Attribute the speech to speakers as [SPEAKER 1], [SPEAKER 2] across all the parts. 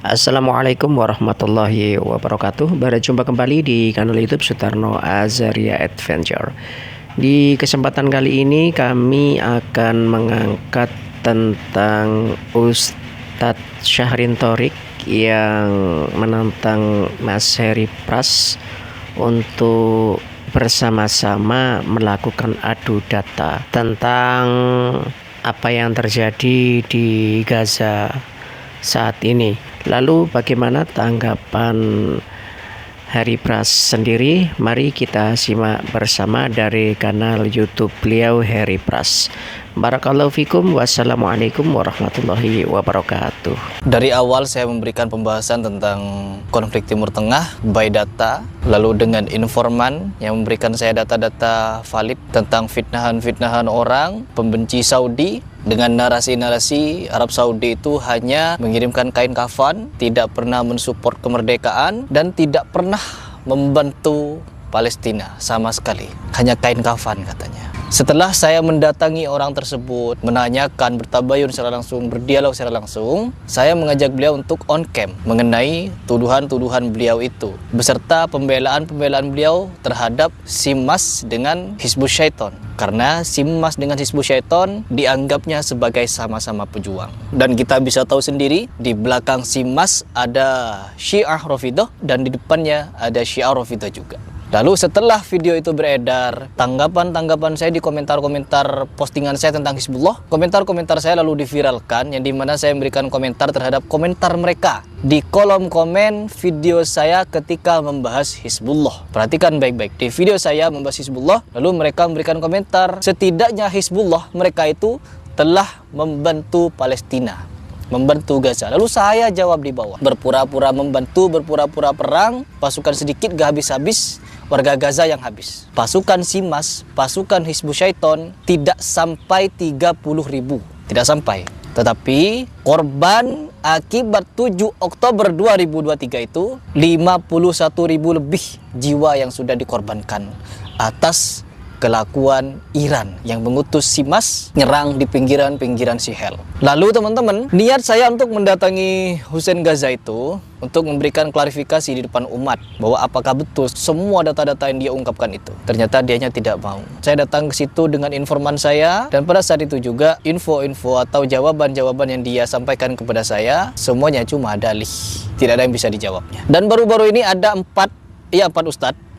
[SPEAKER 1] Assalamualaikum warahmatullahi wabarakatuh. Berjumpa kembali di kanal YouTube Sutarno Azaria Adventure. Di kesempatan kali ini kami akan mengangkat tentang Ustadz Syahrin Thorik yang menantang Mas Heri Pras untuk bersama-sama melakukan adu data tentang apa yang terjadi di Gaza saat ini. Lalu bagaimana tanggapan Heri Pras sendiri? Mari kita simak bersama dari kanal YouTube beliau, Heri Pras. Barakallahu fikum. Wassalamualaikum warahmatullahi wabarakatuh.
[SPEAKER 2] Dari awal saya memberikan pembahasan tentang konflik Timur Tengah by data, lalu dengan informan yang memberikan saya data-data valid tentang fitnahan-fitnahan orang pembenci Saudi, dengan narasi-narasi Arab Saudi itu hanya mengirimkan kain kafan, tidak pernah mensupport kemerdekaan, dan tidak pernah membantu Palestina sama sekali. Hanya kain kafan katanya. Setelah saya mendatangi orang tersebut, menanyakan, bertabayun secara langsung, berdialog secara langsung, saya mengajak beliau untuk on cam mengenai tuduhan-tuduhan beliau itu, beserta pembelaan-pembelaan beliau terhadap Simas dengan Hizbus Syaiton. Karena Simas dengan Hizbus Syaiton dianggapnya sebagai sama-sama pejuang. Dan kita bisa tahu sendiri, di belakang Simas ada Syiah Rafidhah dan di depannya ada Syiah Rafidhah juga. Lalu setelah video itu beredar, tanggapan-tanggapan saya di komentar-komentar postingan saya tentang Hizbullah, komentar-komentar saya lalu diviralkan, yang dimana saya memberikan komentar terhadap komentar mereka di kolom komen video saya ketika membahas Hizbullah. Perhatikan baik-baik, di video saya membahas Hizbullah, lalu mereka memberikan komentar, setidaknya Hizbullah mereka itu telah membantu Palestina, membantu Gaza. Lalu saya jawab di bawah, berpura-pura membantu, berpura-pura perang, pasukan sedikit gak habis-habis, warga Gaza yang habis. Pasukan Simas, pasukan Hizbus Syaiton tidak sampai 30.000, tidak sampai. Tetapi korban akibat 7 Oktober 2023 itu 51.000 lebih jiwa yang sudah dikorbankan atas kelakuan Iran yang mengutus Simas nyerang di pinggiran-pinggiran Sihel. Lalu teman-teman, niat saya untuk mendatangi Hussein Gaza itu untuk memberikan klarifikasi di depan umat bahwa apakah betul semua data-data yang dia ungkapkan itu. Ternyata dianya tidak mau. Saya datang ke situ dengan informan saya, dan pada saat itu juga info-info atau jawaban-jawaban yang dia sampaikan kepada saya semuanya cuma dalih, tidak ada yang bisa dijawabnya. Dan baru-baru ini ada 4 ustadz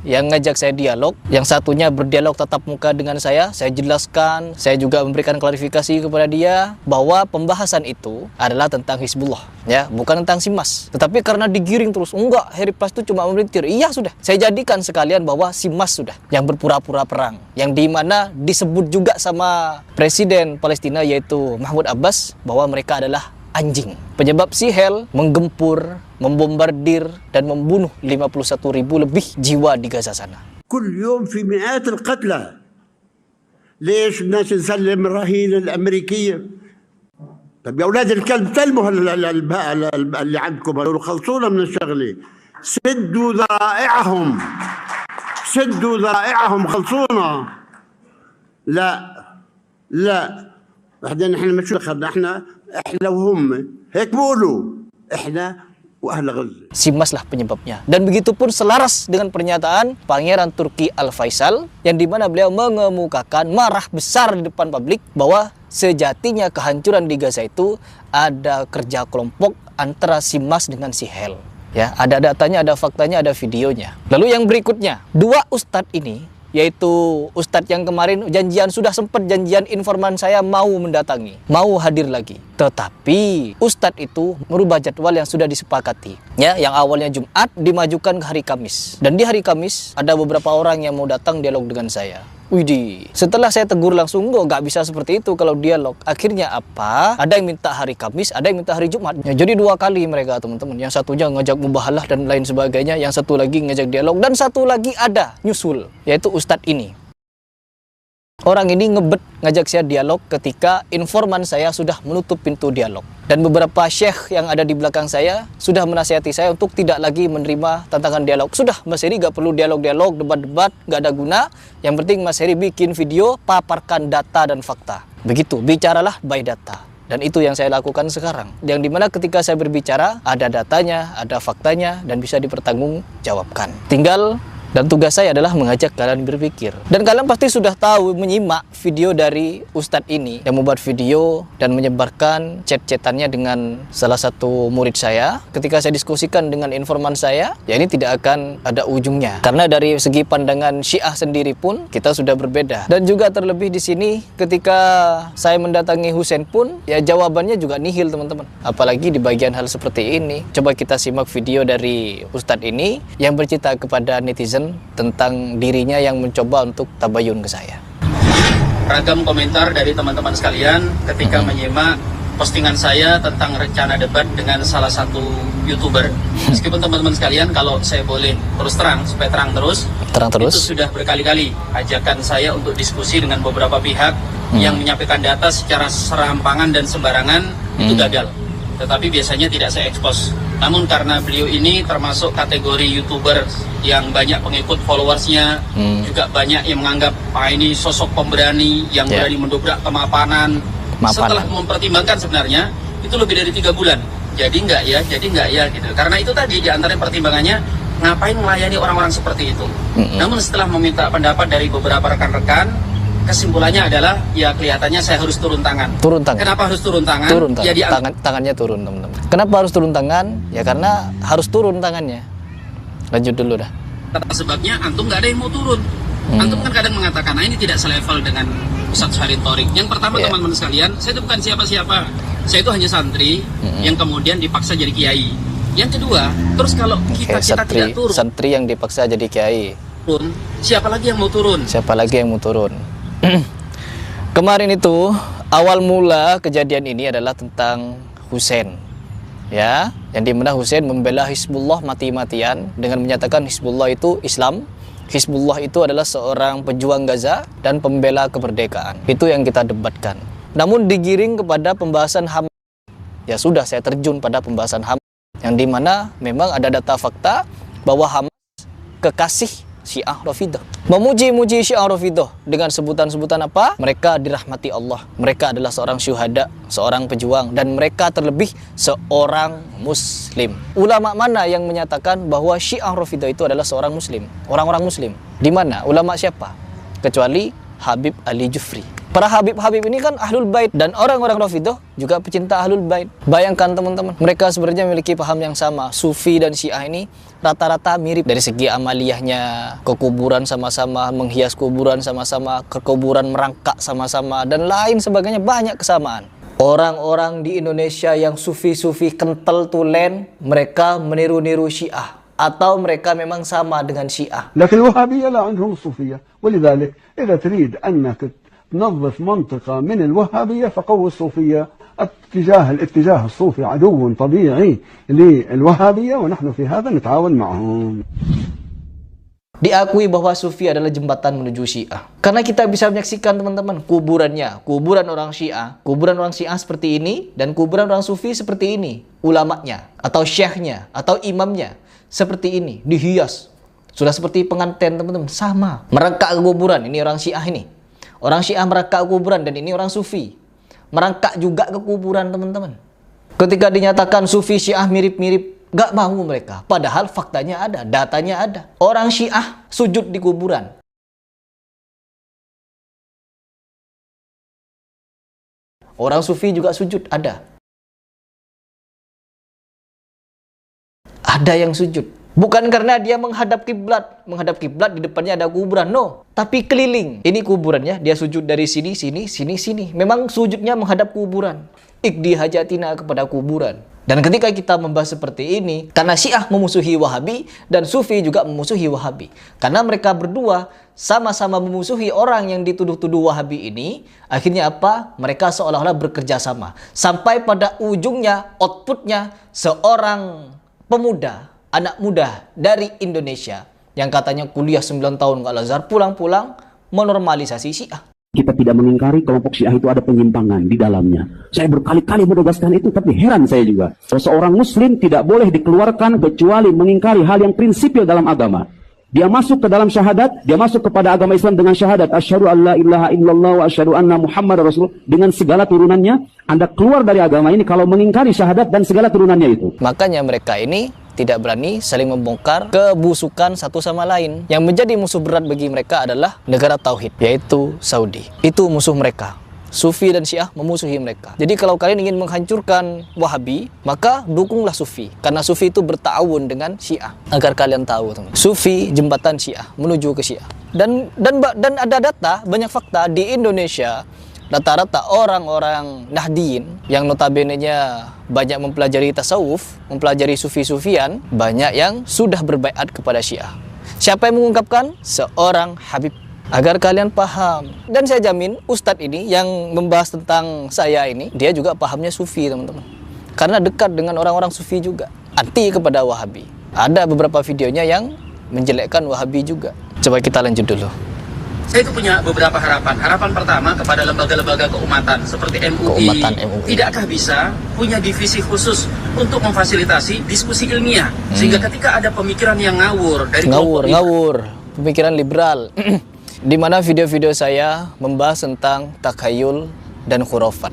[SPEAKER 2] yang ngajak saya dialog. Yang satunya berdialog tatap muka dengan saya jelaskan, saya juga memberikan klarifikasi kepada dia bahwa pembahasan itu adalah tentang Hizbullah, ya, bukan tentang Simas. Tetapi karena digiring terus, enggak, Heri Pras itu cuma melintir. Iya sudah, saya jadikan sekalian bahwa Simas sudah yang berpura-pura perang, yang dimana disebut juga sama Presiden Palestina yaitu Mahmud Abbas bahwa mereka adalah anjing. Penyebab Sihel menggempur, membombardir, dan membunuh 51.000 lebih jiwa di Gaza sana.
[SPEAKER 3] كل يوم في مئات القتلى. ليش الناس نسلم الرهينة الأمريكية؟ طب يا أولاد الكلب سلموا اللي عندكم هذول، خلصونا من الشغلة. سدوا ذرائعهم، سدوا ذرائعهم، خلصونا. لا لا، بعدين احنا مش اخذنا، احنا وهم هيك بقولوا، احنا واهل غزة.
[SPEAKER 2] Simas lah penyebabnya. Dan begitupun selaras dengan pernyataan Pangeran Turki Al Faisal, yang dimana beliau mengemukakan marah besar di depan publik bahwa sejatinya kehancuran di Gaza itu ada kerja kelompok antara Simas dengan Sihel. Ya, ada datanya, ada faktanya, ada videonya. Lalu yang berikutnya, 2 ustadz ini, yaitu ustadz yang kemarin sudah sempat janjian informan saya mau mendatangi, mau hadir lagi. Tetapi ustadz itu merubah jadwal yang sudah disepakati. Ya, yang awalnya Jumat dimajukan ke hari Kamis. Dan di hari Kamis ada beberapa orang yang mau datang dialog dengan saya. Widih, setelah saya tegur langsung, nggak bisa seperti itu kalau dialog. Akhirnya apa? Ada yang minta hari Kamis, ada yang minta hari Jumat. Ya, jadi 2 kali mereka, teman-teman. Yang satunya ngajak mubahalah dan lain sebagainya, yang satu lagi ngajak dialog, dan satu lagi ada nyusul, yaitu ustadz ini. Orang ini ngebet ngajak saya dialog ketika informan saya sudah menutup pintu dialog. Dan beberapa syekh yang ada di belakang saya sudah menasihati saya untuk tidak lagi menerima tantangan dialog. Sudah, Mas Heri gak perlu dialog-dialog, debat-debat, gak ada guna. Yang penting Mas Heri bikin video, paparkan data dan fakta. Begitu, bicaralah by data. Dan itu yang saya lakukan sekarang. Yang dimana ketika saya berbicara, ada datanya, ada faktanya, dan bisa dipertanggungjawabkan. Tinggal dan tugas saya adalah mengajak kalian berpikir. Dan kalian pasti sudah tahu menyimak video dari Ustadz ini yang membuat video dan menyebarkan chat-chatannya dengan salah satu murid saya. Ketika saya diskusikan dengan informan saya, ya ini tidak akan ada ujungnya. Karena dari segi pandangan Syiah sendiri pun kita sudah berbeda. Dan juga terlebih di sini ketika saya mendatangi Husain pun, ya jawabannya juga nihil teman-teman. Apalagi di bagian hal seperti ini. Coba kita simak video dari Ustadz ini yang bercerita kepada netizen tentang dirinya yang mencoba untuk tabayun ke saya.
[SPEAKER 4] Ragam komentar dari teman-teman sekalian ketika menyimak postingan saya tentang rencana debat dengan salah satu YouTuber. Meskipun teman-teman sekalian, kalau saya boleh terus terang, supaya terang terus, itu sudah berkali-kali ajakan saya untuk diskusi dengan beberapa pihak yang menyampaikan data secara serampangan dan sembarangan, itu gagal. Tetapi biasanya tidak saya expose. Namun karena beliau ini termasuk kategori YouTuber yang banyak pengikut followersnya, juga banyak yang menganggap ini sosok pemberani yang berani mendobrak kemapanan. Setelah mempertimbangkan sebenarnya itu lebih dari 3 bulan. Jadi enggak ya gitu. Karena itu tadi di antara pertimbangannya, ngapain melayani orang-orang seperti itu. Namun setelah meminta pendapat dari beberapa rekan-rekan, kesimpulannya adalah ya kelihatannya saya harus turun tangan. Turun tangan. Kenapa harus turun tangan?
[SPEAKER 2] Turun tangan. Ya, tangannya turun teman-teman. Kenapa harus turun tangan? Ya karena harus turun tangannya. Lanjut dulu dah.
[SPEAKER 4] Sebabnya antum nggak ada yang mau turun. Antum kan kadang mengatakan, nah ini tidak selevel dengan Ustadz Syahrin Thorik. Yang pertama teman-teman sekalian, saya itu bukan siapa-siapa. Saya itu hanya santri yang kemudian dipaksa jadi kiai. Yang kedua, terus kalau kita tidak turun,
[SPEAKER 2] santri yang dipaksa jadi kiai.
[SPEAKER 4] Siapa lagi yang mau turun?
[SPEAKER 2] Siapa lagi yang mau turun? Kemarin itu awal mula kejadian ini adalah tentang Husain, ya, yang dimana Husain membela Hizbullah mati-matian dengan menyatakan Hizbullah itu Islam, Hizbullah itu adalah seorang pejuang Gaza dan pembela kemerdekaan. Itu yang kita debatkan. Namun digiring kepada pembahasan HAM, ya sudah saya terjun pada pembahasan HAM, yang dimana memang ada data fakta bahwa Hamas kekasih Syiah Rafidah, memuji-muji Syiah Rafidah dengan sebutan-sebutan apa? Mereka dirahmati Allah, mereka adalah seorang syuhada, seorang pejuang, dan mereka terlebih seorang muslim. Ulama mana yang menyatakan bahwa Syiah Rafidah itu adalah seorang muslim? Orang-orang muslim. Di mana? Ulama siapa? Kecuali Habib Ali Jufri. Para Habib-Habib ini kan Ahlul Bait, dan orang-orang Rafidah juga pecinta Ahlul Bait. Bayangkan teman-teman, mereka sebenarnya memiliki paham yang sama. Sufi dan Syiah ini rata-rata mirip dari segi amaliyahnya, ke kuburan sama-sama, menghias kuburan sama-sama, ke kuburan merangkak sama-sama, dan lain sebagainya, banyak kesamaan. Orang-orang di Indonesia yang sufi-sufi kental tulen, mereka meniru-niru Syiah, atau mereka memang sama dengan Syiah.
[SPEAKER 5] لكن الوهابية لا عندهم الصوفية، ولذلك إذا تريد أنك تنظف منطقة من الوهابية فقوي الصوفية. الاتجاه الصوفي عدو طبيعي للوهابية ونحن في هذا نتعاون معهم.
[SPEAKER 2] Diakui bahwa Sufi adalah jembatan menuju Syiah. Karena kita bisa menyaksikan teman-teman kuburannya, kuburan orang Syiah seperti ini, dan kuburan orang Sufi seperti ini. Ulamanya, atau syekhnya, atau imamnya seperti ini, dihias. Sudah seperti pengantin teman-teman, sama. Merangkak ke kuburan, ini orang Syiah ini. Orang Syiah merangkak ke kuburan, dan ini orang Sufi merangkak juga ke kuburan teman-teman. Ketika dinyatakan Sufi Syiah mirip-mirip, gak mau mereka. Padahal faktanya ada, datanya ada. Orang Syiah sujud di kuburan. Orang Sufi juga sujud, ada. Ada yang sujud. Bukan karena dia menghadap kiblat di depannya ada kuburan, no. Tapi keliling. Ini kuburannya, dia sujud dari sini. Memang sujudnya menghadap kuburan. Ikdi hajatina kepada kuburan. Dan ketika kita membahas seperti ini, karena Syiah memusuhi Wahabi dan Sufi juga memusuhi Wahabi. Karena mereka berdua sama-sama memusuhi orang yang dituduh-tuduh Wahabi ini, akhirnya apa? Mereka seolah-olah bekerja sama. Sampai pada ujungnya, outputnya seorang pemuda, anak muda dari Indonesia yang katanya kuliah 9 tahun ke Al-Azhar, pulang-pulang menormalisasi Syiah.
[SPEAKER 6] Kita tidak mengingkari kelompok Syiah itu ada penyimpangan di dalamnya. Saya berkali-kali menegaskan itu, tapi heran saya juga. Seorang muslim tidak boleh dikeluarkan kecuali mengingkari hal yang prinsipil dalam agama. Dia masuk ke dalam syahadat, dia masuk kepada agama Islam dengan syahadat asyhadu an la ilaha illallah wa asyhadu anna Muhammad Rasul dengan segala turunannya. Anda keluar dari agama ini kalau mengingkari syahadat dan segala turunannya itu.
[SPEAKER 2] Makanya mereka ini tidak berani saling membongkar kebusukan satu sama lain. Yang menjadi musuh berat bagi mereka adalah negara tauhid, yaitu Saudi. Itu musuh mereka. Sufi dan Syiah memusuhi mereka. Jadi kalau kalian ingin menghancurkan Wahabi, maka dukunglah Sufi. Karena Sufi itu bertawun dengan Syiah. Agar kalian tahu, teman. Sufi jembatan Syiah menuju ke Syiah. Dan ada data, banyak fakta di Indonesia. Rata-rata orang-orang Nahdiyin yang notabene-nya banyak mempelajari tasawuf, mempelajari sufi-sufian, banyak yang sudah berbaiat kepada Syiah. Siapa yang mengungkapkan? Seorang Habib. Agar kalian paham. Dan saya jamin Ustadz ini yang membahas tentang saya ini, dia juga pahamnya Sufi, teman-teman. Karena dekat dengan orang-orang Sufi juga. Anti kepada Wahabi. Ada beberapa videonya yang menjelekkan Wahabi juga. Coba kita lanjut dulu.
[SPEAKER 4] Saya itu punya beberapa harapan. Harapan pertama kepada lembaga-lembaga keumatan seperti MUI. Tidakkah bisa punya divisi khusus untuk memfasilitasi diskusi ilmiah? Sehingga ketika ada pemikiran yang ngawur dari
[SPEAKER 2] ngawur, pemikiran liberal. Di mana video-video saya membahas tentang takhayul dan khurafat.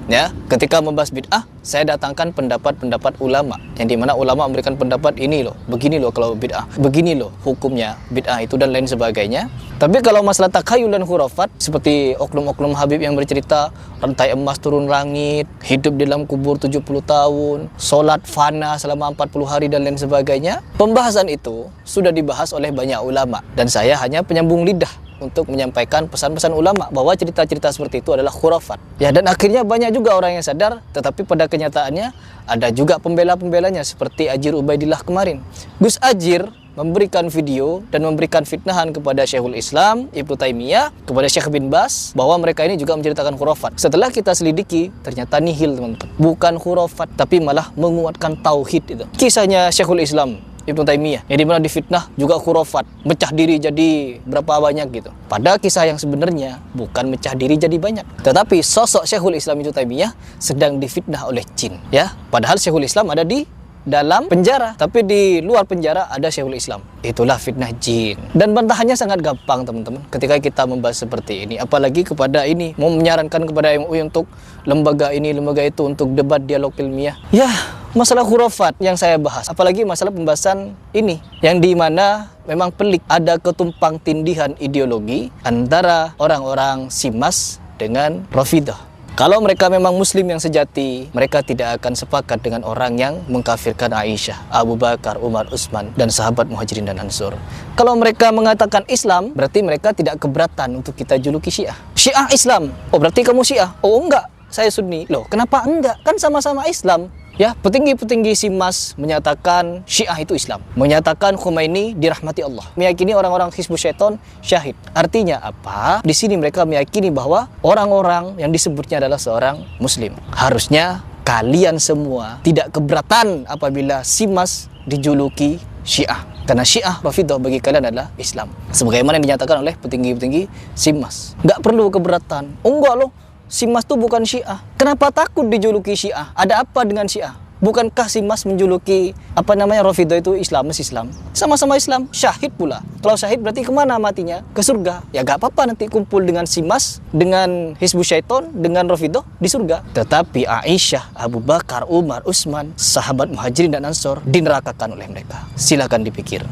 [SPEAKER 2] Ya, ketika membahas bid'ah, saya datangkan pendapat-pendapat ulama, yang dimana ulama memberikan pendapat ini loh, begini loh kalau bid'ah, begini loh hukumnya bid'ah itu dan lain sebagainya. Tapi kalau masalah takhayul dan khurafat, seperti oknum-oknum Habib yang bercerita rantai emas turun langit, hidup di dalam kubur 70 tahun, sholat fana selama 40 hari dan lain sebagainya, pembahasan itu sudah dibahas oleh banyak ulama, dan saya hanya penyambung lidah untuk menyampaikan pesan-pesan ulama bahwa cerita-cerita seperti itu adalah khurafat. Ya, dan akhirnya banyak juga orang yang sadar, tetapi pada kenyataannya ada juga pembela-pembelanya seperti Ajir Ubaidillah kemarin. Gus Ajir memberikan video dan memberikan fitnahan kepada Syekhul Islam Ibnu Taimiyah, kepada Syekh bin Bas, bahwa mereka ini juga menceritakan khurafat. Setelah kita selidiki, ternyata nihil, teman-teman. Bukan khurafat, tapi malah menguatkan tauhid itu. Kisahnya Syekhul Islam Ibnu Taimiyah, yang dimana difitnah juga khurafat, mecah diri jadi berapa banyak gitu. Pada kisah yang sebenarnya bukan mecah diri jadi banyak, tetapi sosok Syekhul Islam Ibnu Taimiyah sedang difitnah oleh jin, ya. Padahal Syekhul Islam ada di dalam penjara, tapi di luar penjara ada Syekhul Islam. Itulah fitnah jin. Dan bantahannya sangat gampang, teman-teman, ketika kita membahas seperti ini. Apalagi kepada ini, mau menyarankan kepada MUI untuk lembaga ini, lembaga itu, untuk debat dialog ilmiah. Ya, masalah khurafat yang saya bahas, apalagi masalah pembahasan ini, yang dimana memang pelik, ada ketumpang tindihan ideologi antara orang-orang Simas dengan Rafidah. Kalau mereka memang muslim yang sejati, mereka tidak akan sepakat dengan orang yang mengkafirkan Aisyah, Abu Bakar, Umar, Utsman, dan sahabat Muhajirin dan Ansor. Kalau mereka mengatakan Islam, berarti mereka tidak keberatan untuk kita juluki Syiah. Syiah Islam, oh berarti kamu Syiah? Oh enggak, saya Sunni. Loh, kenapa enggak? Kan sama-sama Islam. Ya, petinggi-petinggi Simas menyatakan Syiah itu Islam, menyatakan Khomeini dirahmati Allah, meyakini orang-orang Hizbus Syaiton syahid. Artinya apa? Di sini mereka meyakini bahwa orang-orang yang disebutnya adalah seorang Muslim. Harusnya kalian semua tidak keberatan apabila Simas dijuluki Syiah, karena Syiah Rafidah bagi kalian adalah Islam, sebagaimana yang dinyatakan oleh petinggi-petinggi Simas. Nggak perlu keberatan. Oh, enggak loh, Simas itu bukan Syiah. Kenapa takut dijuluki Syiah? Ada apa dengan Syiah? Bukankah Simas menjuluki Rafidah itu Islam? Sama-sama Islam, syahid pula. Kalau syahid berarti kemana matinya? Ke surga. Ya gak apa-apa, nanti kumpul dengan Simas, dengan Hizbus Syaiton, dengan Rafidah di surga. Tetapi Aisyah, Abu Bakar, Umar, Utsman, sahabat Muhajirin dan Ansor dinerakakan oleh mereka. Silakan dipikir.